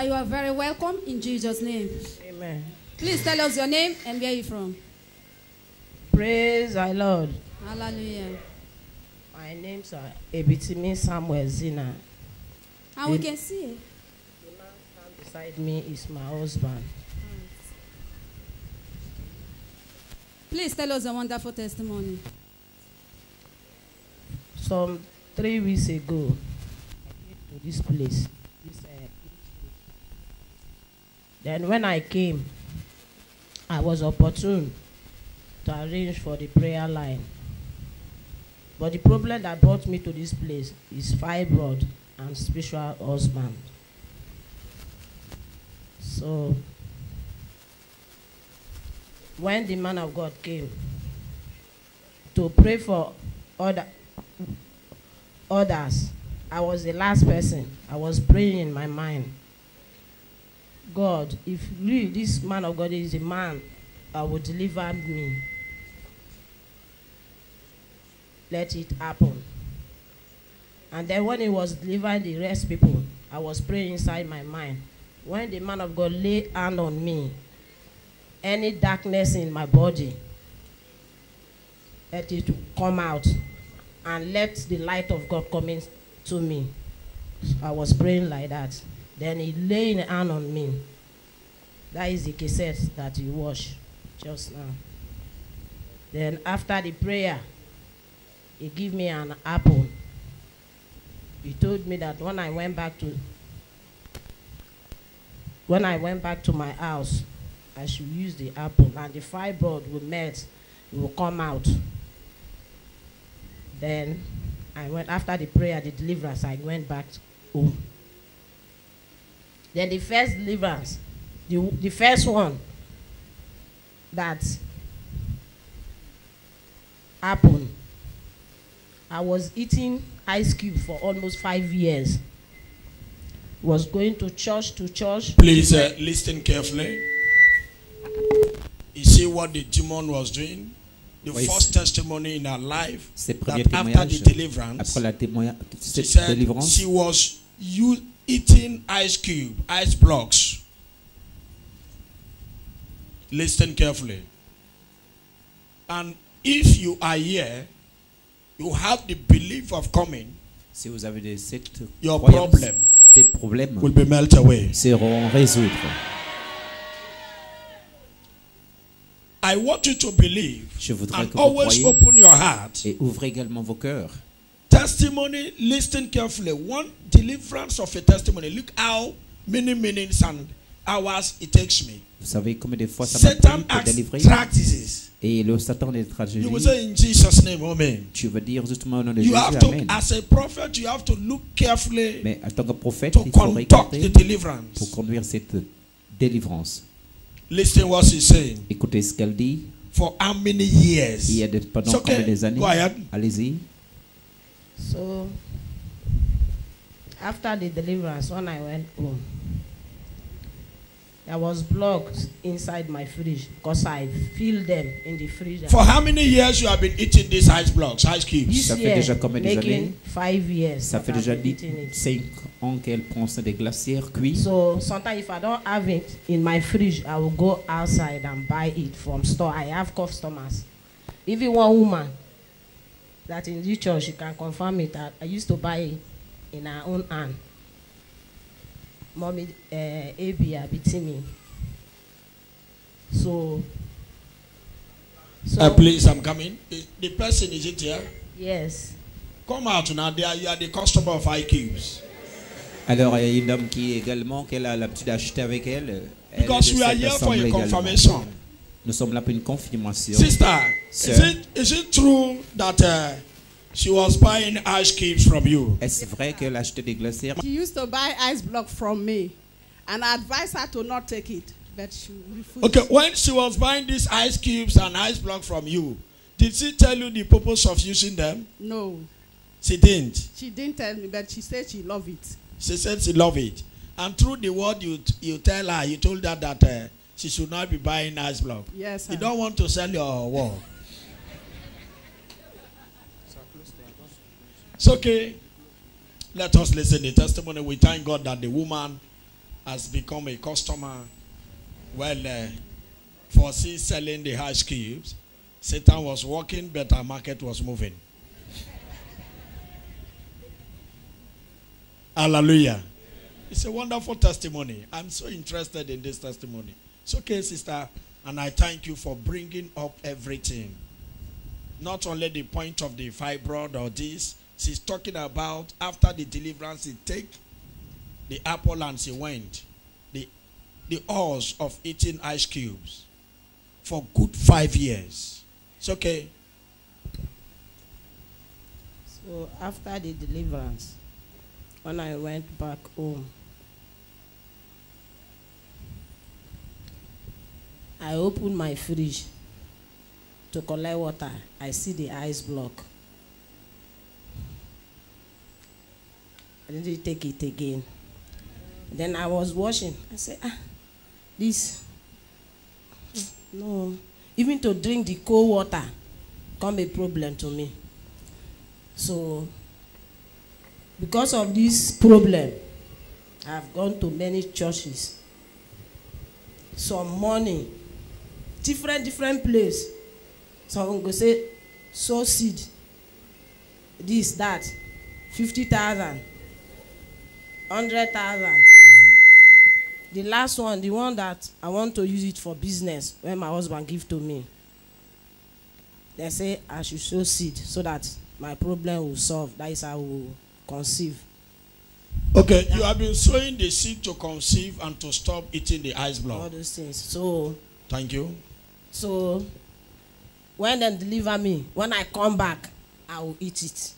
you are very welcome in Jesus' name. Amen. Please tell us your name and where you're from. Praise our Lord. Hallelujah. My name's Ebitimi Samuel Zina. And we can see it. The man stand beside me is my husband. Please tell us a wonderful testimony. Some 3 weeks ago, I came to this place. Then when I came, I was opportune to arrange for the prayer line. But the problem that brought me to this place is fibroid and spiritual husband. So when the man of God came to pray for others, I was the last person. I was praying in my mind, God, if really this man of God is a man that will deliver me, let it happen. And then when he was delivering the rest people, I was praying inside my mind. When the man of God laid hand on me, any darkness in my body, let it come out and let the light of God come in to me. I was praying like that. Then he laid a hand on me. That is the cassette that you watched just now. Then after the prayer, he gave me an apple. He told me that when I went back to my house, I should use the apple and the fibroid will melt, it will come out. Then I went, after the prayer, the deliverance, I went back home. Then the first deliverance, the first one that happened, I was eating ice cube for almost 5 years. Was going to church. Please listen carefully. You see what the demon was doing? The first testimony in her life, that after the deliverance, she said she was eating ice cube, ice blocks. Listen carefully. And if you are here, you have the belief of coming, si vous avez your problem tes problèmes will be melted away. Seront résoudre. I want you to believe and always open your heart. Et ouvrez également vos cœurs. Testimony, listen carefully. One deliverance of a testimony. Look how many minutes and hours it takes me. Vous savez combien de fois ça m'a pris pour délivrer? Et le Satan est traduit. You will say in Jesus' name, amen. Tu veux dire justement au nom de you Jésus, have to, amen. as a prophet, you have to look carefully. Mais en tant que prophète, to il faut regarder pour conduire cette délivrance. Listen what she's saying. Écoutez ce qu'elle dit. For how many years? Il y a pendant combien des années? Allez-y. So after the deliverance, when I went home, I was blocked inside my fridge because I filled them in the fridge. For how many years you have been eating these ice blocks, ice cubes? Ça fait déjà combien d'années? 5 years. Ça fait déjà 5 ans qu'elle prend des glacières cuits. So sometimes if I don't have it in my fridge, I will go outside and buy it from store. I have customers. Even one woman that in the church, she can confirm it. That I used to buy it in her own hand. Mommy, Abia Bitimi. So please, I'm coming. The person, is it here? Yes. Come out now. You are the customer of iCubes. Alors, il y a une dame qui également qu'elle a l'habitude d'acheter avec elle. Because we are here for a confirmation. Nous sommes là pour une confirmation. Sister, is it true that she was buying ice cubes from you? Est-ce vrai qu'elle achetait des glacières? She used to buy ice block from me, and I advised her to not take it, but she refused. Okay, when she was buying these ice cubes and ice block from you, did she tell you the purpose of using them? No. She didn't. She didn't tell me, but she said she loved it. She said she loved it, and through the word you tell her, you told her that she should not be buying ice block. Yes, sir. You don't want to sell your wall. It's okay. Let us listen to the testimony. We thank God that the woman has become a customer. Well, foresee selling the ice cubes. Satan was working, but our market was moving. Hallelujah. It's a wonderful testimony. I'm so interested in this testimony. It's okay, sister, and I thank you for bringing up everything. Not only the point of the fibroid or this. She's talking about after the deliverance, he take the apple and she went. The odds of eating ice cubes for good 5 years. It's okay. So after the deliverance, when I went back home, I opened my fridge to collect water. I see the ice block. I didn't take it again. Then I was washing. I said, this, no. Even to drink the cold water become a problem to me. So, because of this problem, I've gone to many churches. Some money, different place. Someone go say, sow seed, this, that, 50,000, 100,000. The last one, the one that I want to use it for business, when my husband give to me, they say I should sow seed so that my problem will solve. That is how I will conceive. Okay, you have been sowing the seed to conceive and to stop eating the ice block. All those things. So. Thank you. So, when they deliver me, when I come back, I will eat it.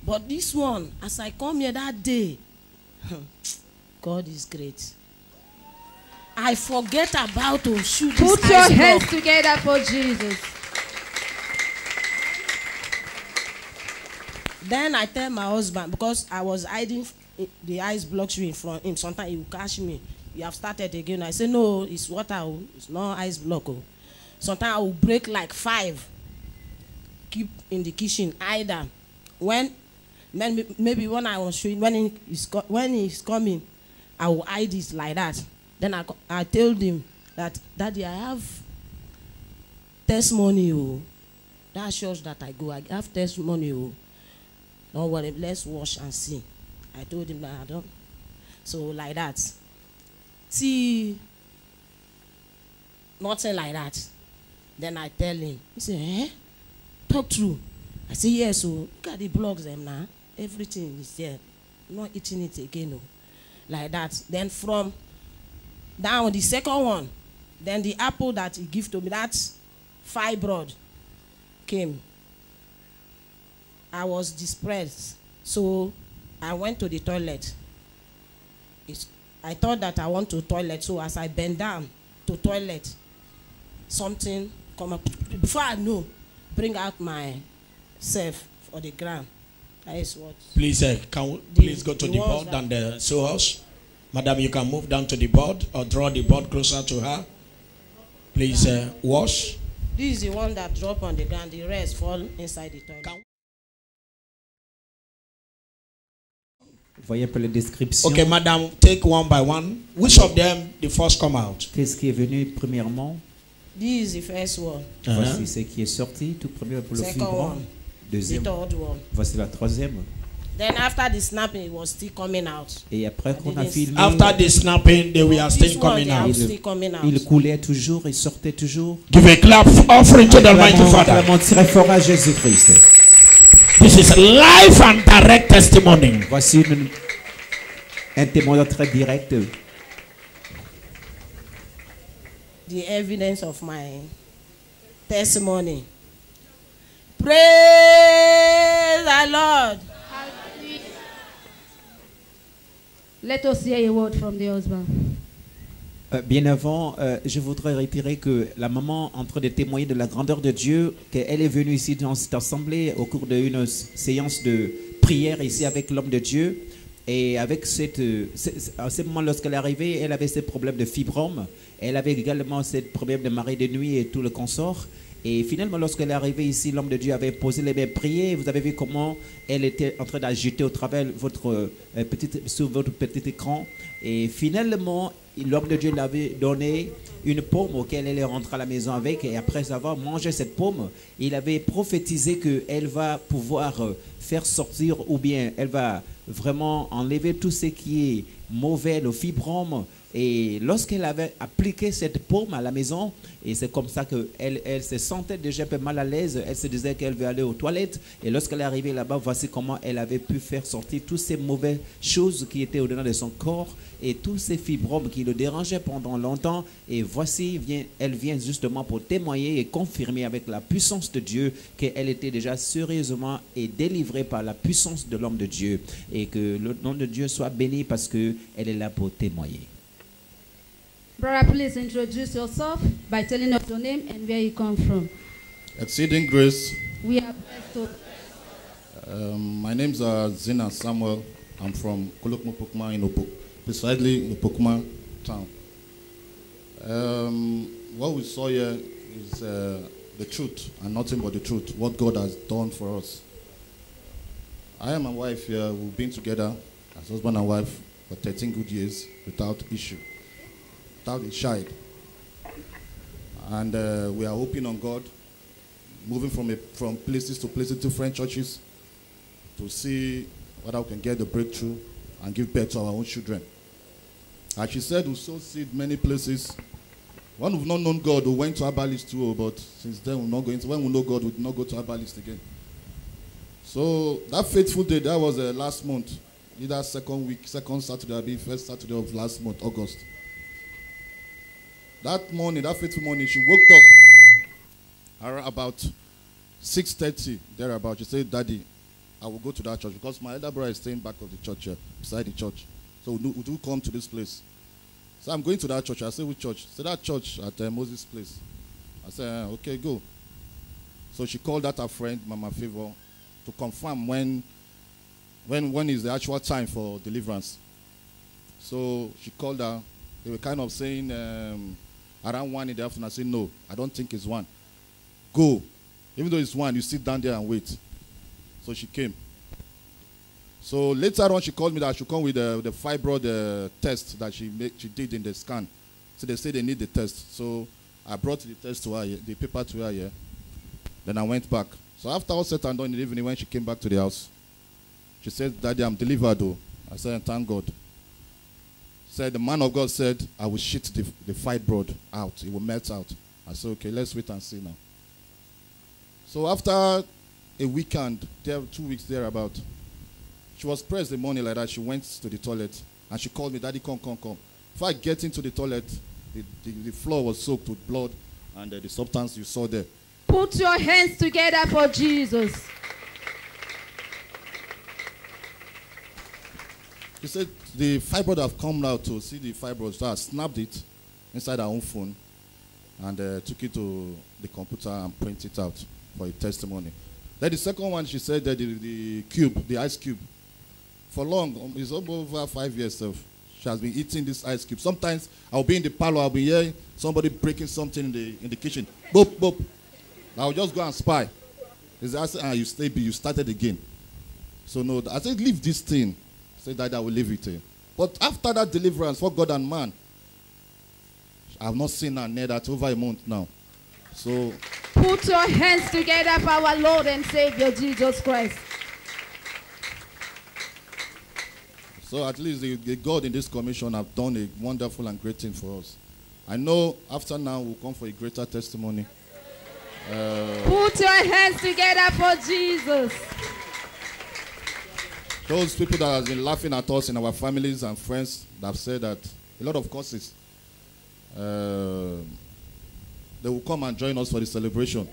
But this one, as I come here that day, God is great. I forget about to shoot this. Put your hands together for Jesus. Then I tell my husband, because I was hiding the ice blocks in front of him. Sometimes he will catch me. You have started again. I say, no, it's water. It's not ice block. Sometimes I will break like 5. Keep in the kitchen. Either when maybe when I was showing, when he's coming, I will hide it like that. Then I told him that, Daddy, I have testimony. That church that I go, I have testimony. Don't worry, let's watch and see. I told him that I don't. So like that. See, nothing like that. Then I tell him. He said, talk true. I say, yes, so look at the blocks them now. Everything is there. I'm not eating it again. Like that. Then from down the second one, then the apple that he gave to me, that fibroid came. I was depressed. So I went to the toilet. I thought that I want to toilet. So as I bend down to toilet, something come up. Before I know, bring out myself for the ground. That is what. Please, please go to the board and the sew house. Madam, you can move down to the board or draw the board closer to her. Please wash. This is the one that drop on the ground. The rest fall inside the toilet. Voyez un peu les descriptions. Okay, madam, take one by one. Which of them the first come out? Qu'est-ce qui est venu premièrement? This is the first one. Voici ce qui est sorti, tout premier pour le fibrome. Deuxième. The third one. Voici la troisième. Then after the snapping, it was still coming out. Et après qu'on a filmé. After the snapping, they were still coming out. Il coulait toujours, il sortait toujours. Give a clap offering to the Almighty Father. Acclamons très fort à Jésus-Christ. This is live and direct testimony. Voici un témoignage très direct. The evidence of my testimony. Praise the Lord. Let us hear a word from the husband. Bien avant, je voudrais réitérer que la maman est en train de témoigner de la grandeur de Dieu, qu'elle est venue ici dans cette assemblée au cours d'une séance de prière ici avec l'homme de Dieu. Et avec à ce moment, lorsqu'elle est arrivée, elle avait ces problèmes de fibrome. Elle avait également ces problèmes de marée de nuit et tout le consort. Et finalement, lorsqu'elle est arrivée ici, l'homme de Dieu avait posé les mains, prié. Vous avez vu comment elle était en train d'agiter au travers sur votre petit écran. Et finalement, l'homme de Dieu l'avait donné une pomme auquel elle est rentrée à la maison avec. Et après avoir mangé cette pomme, il avait prophétisé qu'elle va pouvoir faire sortir, ou bien elle va vraiment enlever tout ce qui est mauvais, le fibrome. Et lorsqu'elle avait appliqué cette pomme à la maison, et c'est comme ça qu'elle se sentait déjà un peu mal à l'aise, elle se disait qu'elle veut aller aux toilettes. Et lorsqu'elle est arrivée là-bas, voici comment elle avait pu faire sortir toutes ces mauvaises choses qui étaient au-dedans de son corps et tous ces fibromes qui le dérangeaient pendant longtemps. Et voici, elle vient justement pour témoigner et confirmer avec la puissance de Dieu qu'elle était déjà sérieusement et délivrée par la puissance de l'homme de Dieu. Et que le nom de Dieu soit béni parce qu'elle est là pour témoigner. Brother, please introduce yourself by telling us your name and where you come from. Exceeding Grace. We are blessed to... My name is Zina Samuel. I'm from Kulukmupukma in Opuk, precisely in Opukma town. What we saw here is the truth and nothing but the truth, what God has done for us. I and my wife here, we've been together as husband and wife for 13 good years without issue. Without a child. And we are hoping on God, moving from places to places, different churches, to see whether we can get the breakthrough and give birth to our own children. As she said, we sow seed many places. When we've not known God, we went to Herbalist too, but since then we're not going to. When we know God, we did not go to Herbalist again. So that faithful day, that was last month, either second Saturday, first Saturday of last month, August. That morning, that faithful morning, she woke up around about 6:30, thereabout. She said, Daddy, I will go to that church because my elder brother is staying back of the church here, beside the church. So we do come to this place. So I'm going to that church. I said, which church? She said, that church at Moses' place. I said, okay, go. So she called that her friend, Mama Favor, to confirm when is the actual time for deliverance. So she called her. They were kind of saying, around 1 in the afternoon. I said, no, I don't think it's 1. Go. Even though it's 1, you sit down there and wait. So she came. So later on, she called me that I should come with the fibroid test that she did in the scan. So they said they need the test. So I brought the test to her, the paper to her here. Then I went back. So after all set and done in the evening, when she came back to the house, she said, Daddy, I'm delivered though. I said, thank God. Said the man of God said, I will shit the fibroid out. It will melt out. I said, okay, let's wait and see now. So after a weekend, 2 weeks thereabout, she was pressed the morning like that. She went to the toilet and she called me, Daddy, come. Before I get into the toilet, the floor was soaked with blood and the substance you saw there. Put your hands together for Jesus. She said the fibroid have come out to see the fibroid. So I snapped it inside her own phone and took it to the computer and printed it out for a testimony. Then the second one, she said that the cube, the ice cube, for long, it's over 5 years. So she has been eating this ice cube. Sometimes I'll be in the parlor, I'll be hearing somebody breaking something in the kitchen. Boop, boop. I'll just go and spy. I said, you started again. So no, I said, leave this thing. I said, Daddy, I will leave it here. But after that deliverance for God and man, I have not seen her near that over a month now. So put your hands together for our Lord and Savior Jesus Christ. So at least the God in this commission have done a wonderful and great thing for us. I know after now we'll come for a greater testimony. Put your hands together for Jesus. Those people that have been laughing at us in our families and friends that have said that a lot of courses, they will come and join us for the celebration.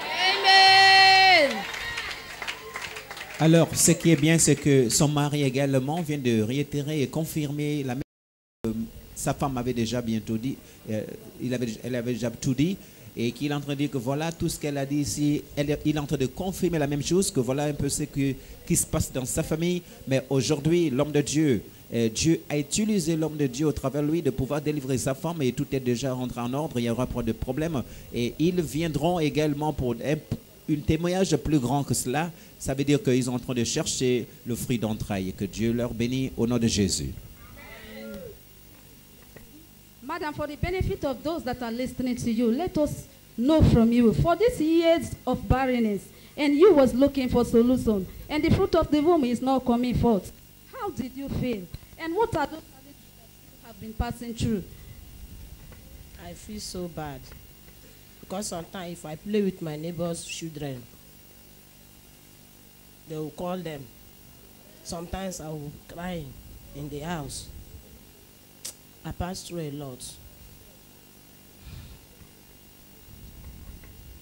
Amen. Alors, ce qui est bien, c'est que son mari également vient de réitérer et confirmer la même chose que sa femme avait déjà bientôt dit, elle avait déjà tout dit, et qu'il est en train de dire que voilà tout ce qu'elle a dit ici, il est en train de confirmer la même chose, que voilà un peu ce qui se passe dans sa famille, mais aujourd'hui, l'homme de Dieu Dieu a utilisé l'homme de Dieu au travers de lui de pouvoir délivrer sa femme et tout est déjà rentré en ordre, il n'y aura pas de problème. Et ils viendront également pour un témoignage plus grand que cela. Ça veut dire qu'ils sont en train de chercher le fruit d'entrailles. Que Dieu leur bénisse au nom de Jésus. Madam, for the benefit of those that are listening to you, let us know from you. For these years of barrenness, and you was looking for solution, and the fruit of the womb is not coming forth. How did you feel? And what are those challenges that you have been passing through? I feel so bad. Because sometimes if I play with my neighbor's children, they will call them. Sometimes I will cry in the house. I passed through a lot.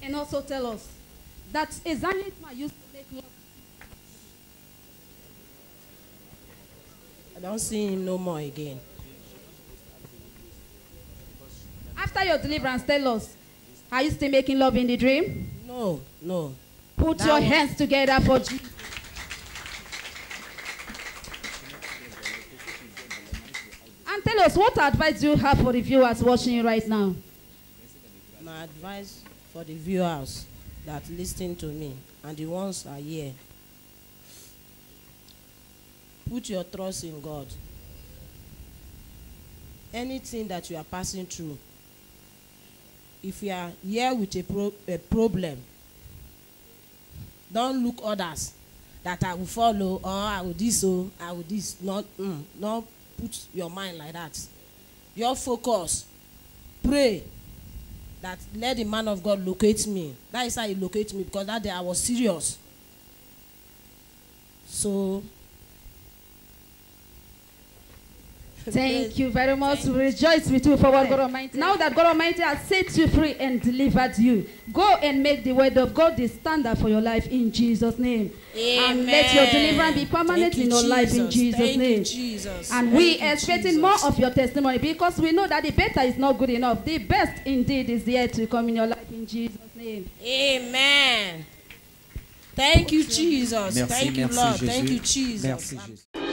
And also tell us that Ezanitma used to make love. I don't see him no more again. After your deliverance, tell us, are you still making love in the dream? No, no. Put your hands together for Jesus. And tell us, what advice do you have for the viewers watching right now? My advice for the viewers that listen to me and the ones are here, put your trust in God. Anything that you are passing through, if you are here with a problem, don't look others that I will follow or I will this or I will this. Not put your mind like that. Your focus, pray that let the man of God locate me. That is how he located me, because that day I was serious. So thank you very much. We rejoice with you for what God Almighty. Now that God Almighty has set you free and delivered you, go and make the word of God the standard for your life in Jesus' name. Amen. And let your deliverance be permanent in your life in Jesus' name. Jesus. And we are expecting more of your testimony, because we know that the better is not good enough. The best indeed is yet to come in your life in Jesus' name. Amen. Thank you, Jesus. Merci, Thank you, merci, Lord. Jésus. Thank you, Jesus. Merci, Jésus.